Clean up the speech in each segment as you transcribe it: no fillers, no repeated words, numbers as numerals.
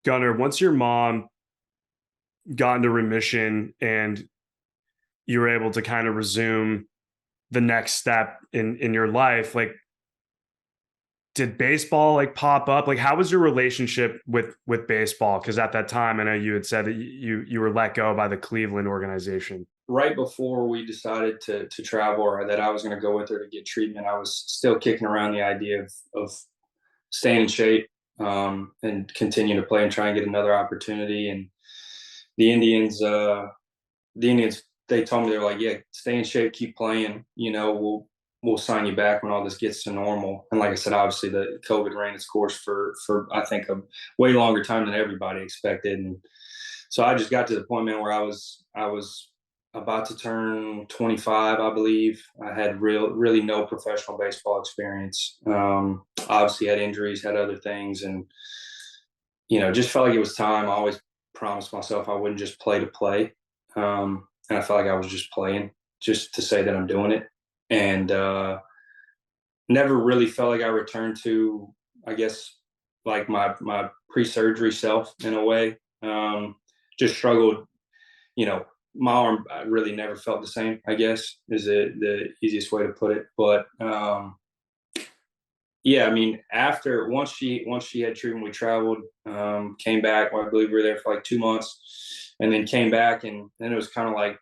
Gunnar, once your mom got into remission and you were able to kind of resume the next step in your life, like did baseball like pop up? Like how was your relationship with baseball? Because at that time, I know you had said that you were let go by the Cleveland organization. Right before we decided to travel, or that I was going to go with her to get treatment, I was still kicking around the idea of staying in shape, and continue to play and try and get another opportunity. And the Indians, the Indians, they told me, they're like, yeah, stay in shape, keep playing. We'll sign you back when all this gets to normal. And like I said, obviously the COVID ran its course for I think a way longer time than everybody expected. And so I just got to the point, man, where I was about to turn 25, I believe. I had really no professional baseball experience. Obviously had injuries, had other things, and just felt like it was time. I always promised myself I wouldn't just play to play. And I felt like I was just playing just to say that I'm doing it. And never really felt like I returned to, I guess, like my pre-surgery self in a way. Just struggled, you know, my arm, I really never felt the same, I guess, is the easiest way to put it. But yeah, I mean, after once she had treatment, we traveled, came back. Well, I believe we were there for like 2 months, and then came back, and then it was kind of like,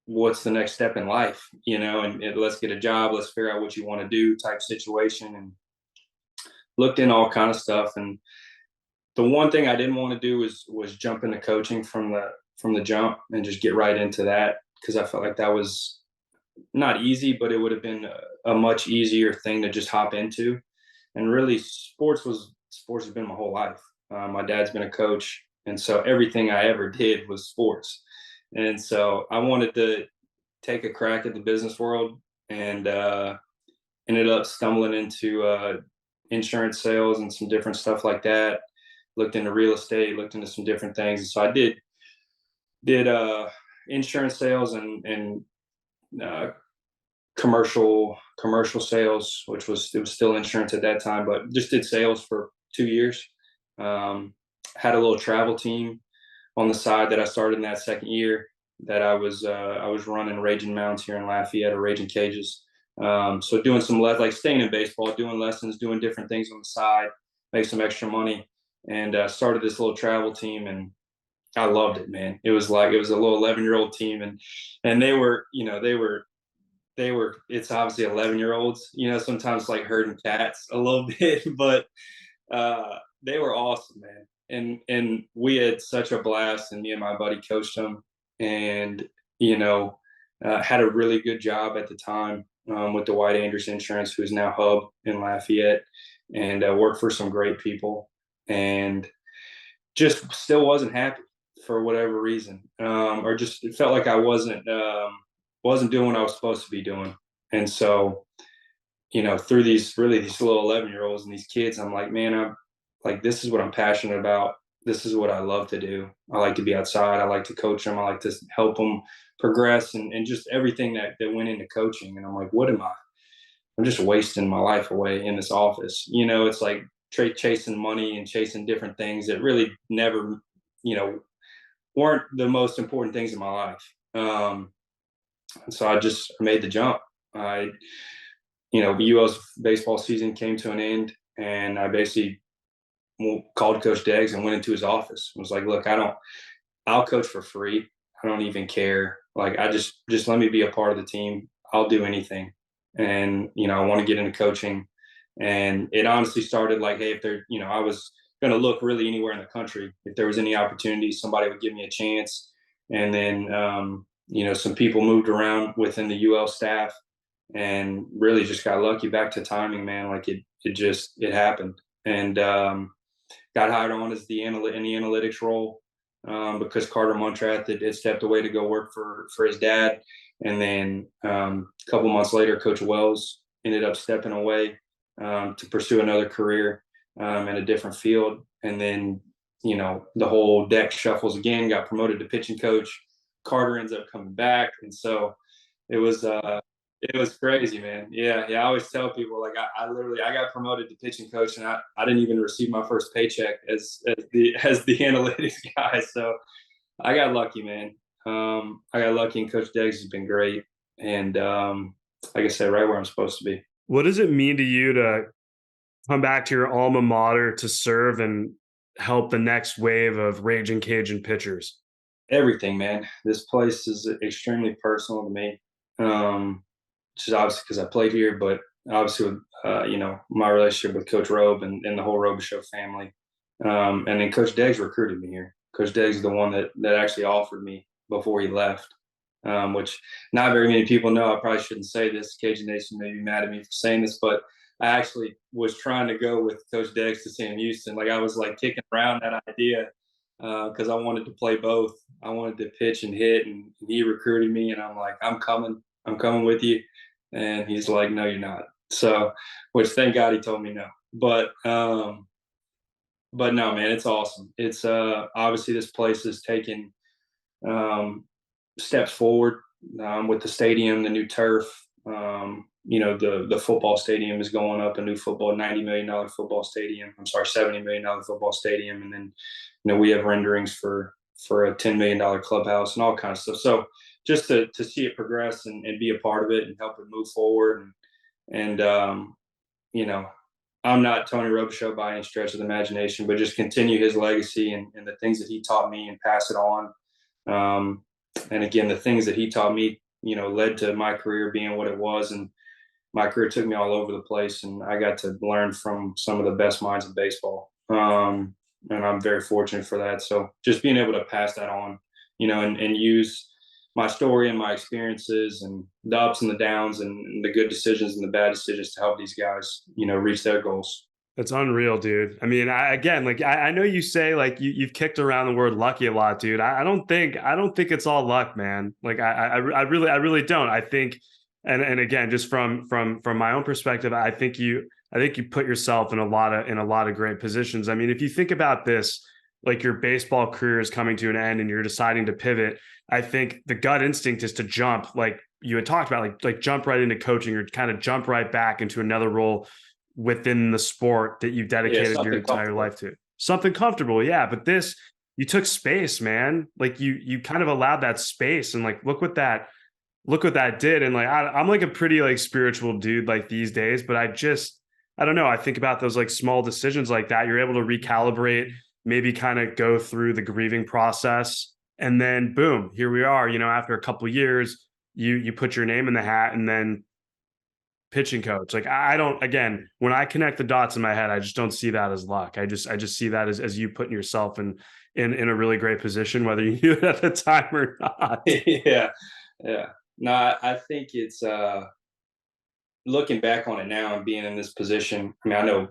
what's the next step in life, and let's get a job, let's figure out what you want to do type situation, and looked in all kind of stuff. And the one thing I didn't want to do was jump into coaching from the jump and just get right into that, because I felt like that was not easy, but it would have been a much easier thing to just hop into. And really, sports has been my whole life. My dad's been a coach, and so everything I ever did was sports. And so I wanted to take a crack at the business world, and ended up stumbling into insurance sales and some different stuff like that. Looked into real estate, looked into some different things, and so I did insurance sales and uh, commercial sales, which it was still insurance at that time, but just did sales for 2 years. Had a little travel team on the side that I started in that second year, that I was running Ragin mounts here in Lafayette, or Ragin Cajuns. So doing some like staying in baseball, doing lessons, doing different things on the side, make some extra money, and started this little travel team. And I loved it, man. It was a little 11-year-old team, and they were it's obviously 11-year-olds, sometimes like herding cats a little bit, but they were awesome, man. And we had such a blast, and me and my buddy coached them, and had a really good job at the time, with the White Andrews Insurance, who's now Hub in Lafayette, and worked for some great people, and just still wasn't happy for whatever reason, or just it felt like I wasn't doing what I was supposed to be doing. And so, through these little 11-year-olds and these kids, I'm like, man, I'm like, this is what I'm passionate about. This is what I love to do. I like to be outside. I like to coach them. I like to help them progress, and just everything that went into coaching. And I'm like, what am I? I'm just wasting my life away in this office. It's like chasing money and chasing different things that really never, you know, weren't the most important things in my life. And so I just made the jump. The UL's baseball season came to an end, and I basically called Coach Deggs and went into his office. I was like, look, I'll coach for free. I don't even care. Like, I just let me be a part of the team. I'll do anything. And, I want to get into coaching. And it honestly started like, hey, I was going to look really anywhere in the country. If there was any opportunity, somebody would give me a chance. And then, some people moved around within the UL staff, and really just got lucky. Back to timing, man. Like it happened. And got hired on as in the analytics role, because Carter Montrath had stepped away to go work for his dad. And then a couple months later, Coach Wells ended up stepping away, to pursue another career, in a different field. And then, the whole deck shuffles again, got promoted to pitching coach. Carter ends up coming back. And so it was It was crazy, man. Yeah, yeah. I always tell people like I literally I got promoted to pitching coach, and I didn't even receive my first paycheck as the analytics guy. So I got lucky, man. I got lucky, and Coach Deggs has been great, and like I said, right where I'm supposed to be. What does it mean to you to come back to your alma mater to serve and help the next wave of Ragin Cajun pitchers? Everything, man. This place is extremely personal to me. Which is obviously because I played here, but obviously with my relationship with Coach Robe and the whole Robichaux family, and then Coach Deggs recruited me here. Coach Deggs is the one that actually offered me before he left, which not very many people know. I probably shouldn't say this. Cajun Nation may be mad at me for saying this, but I actually was trying to go with Coach Deggs to Sam Houston. Like I was like kicking around that idea because I wanted to play both. I wanted to pitch and hit, and he recruited me, and I'm like, I'm coming. I'm coming with you. And he's like, no, you're not. So, which thank God he told me no. But no, man, it's awesome. It's obviously this place has taken um, steps forward with the stadium, the new turf. The football stadium is going up, a new football, $90 million football stadium. I'm sorry, $70 million football stadium, and then we have renderings for a $10 million clubhouse and all kinds of stuff. So just to see it progress and be a part of it and help it move forward and you know I'm not Tony Robichaux by any stretch of the imagination, but just continue his legacy and the things that he taught me and pass it on. And again, the things that he taught me, led to my career being what it was. And my career took me all over the place, and I got to learn from some of the best minds of baseball. And I'm very fortunate for that. So just being able to pass that on, and use my story and my experiences and the ups and the downs and the good decisions and the bad decisions to help these guys, reach their goals. That's unreal, dude. I mean, again, like I know you say like you've kicked around the word lucky a lot, dude. I don't think it's all luck, man. Like I really don't. I think, and again, just from my own perspective, I think you put yourself in a lot of great positions. I mean, if you think about this, like your baseball career is coming to an end and you're deciding to pivot, I think the gut instinct is to jump, like you had talked about, like jump right into coaching or kind of jump right back into another role within the sport that you've Yeah, dedicated your something entire comfortable. life to. Something comfortable, yeah. But this, you took space, man. Like you kind of allowed that space, and like look what that did. And like I'm like a pretty like spiritual dude like these days, but I don't know. I think about those like small decisions like that. You're able to recalibrate, maybe kind of go through the grieving process, and then boom, here we are. After a couple of years, you put your name in the hat, and then pitching coach. Like I don't, again, when I connect the dots in my head, I just don't see that as luck. I just see that as you putting yourself in a really great position, whether you knew it at the time or not. Yeah, yeah. No, I think it's looking back on it now and being in this position. I mean,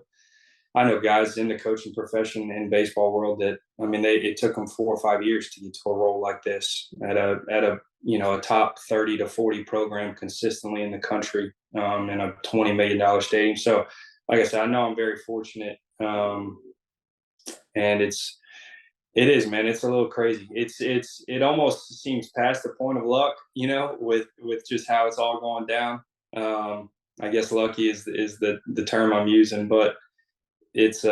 I know guys in the coaching profession and baseball world that, I mean, it took them 4 or 5 years to get to a role like this at a a top 30 to 40 program consistently in the country, in a $20 million stadium. So, like I said, I know I'm very fortunate, and it is, man. It's a little crazy. It almost seems past the point of luck, with just how it's all going down. I guess lucky is the term I'm using, but it's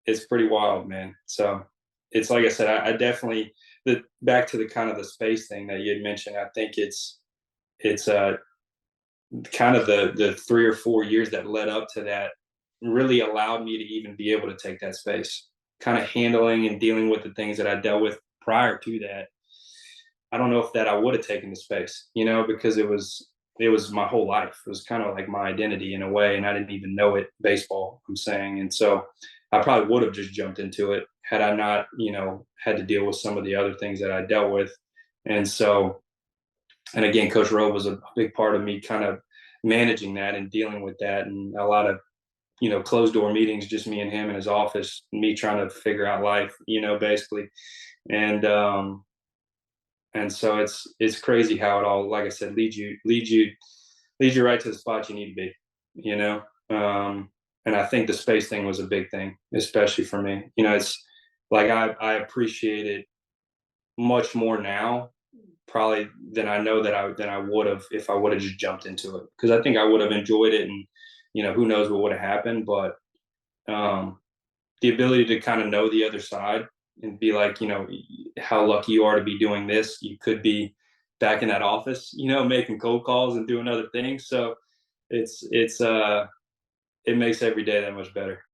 it's pretty wild, man. So it's like I said, I definitely, the back to the kind of the space thing that you had mentioned. I think it's kind of the 3 or 4 years that led up to that really allowed me to even be able to take that space, kind of handling and dealing with the things that I dealt with prior to that. I don't know if that I would have taken the space, because it was my whole life. It was kind of like my identity in a way, and I didn't even know it. Baseball, I'm saying, and so I probably would have just jumped into it had I not, had to deal with some of the other things that I dealt with. And so, and again, Coach Rowe was a big part of me kind of managing that and dealing with that, and a lot of closed door meetings, just me and him in his office, me trying to figure out life, basically. And and so it's crazy how it all, like I said, leads you right to the spot you need to be, you know. And I think the space thing was a big thing, especially for me. It's like I appreciate it much more now probably than I know that I would have if I would have just jumped into it, because I think I would have enjoyed it, and who knows what would have happened. But um, the ability to kind of know the other side and be like, how lucky you are to be doing this. You could be back in that office, making cold calls and doing other things. So it's it makes every day that much better.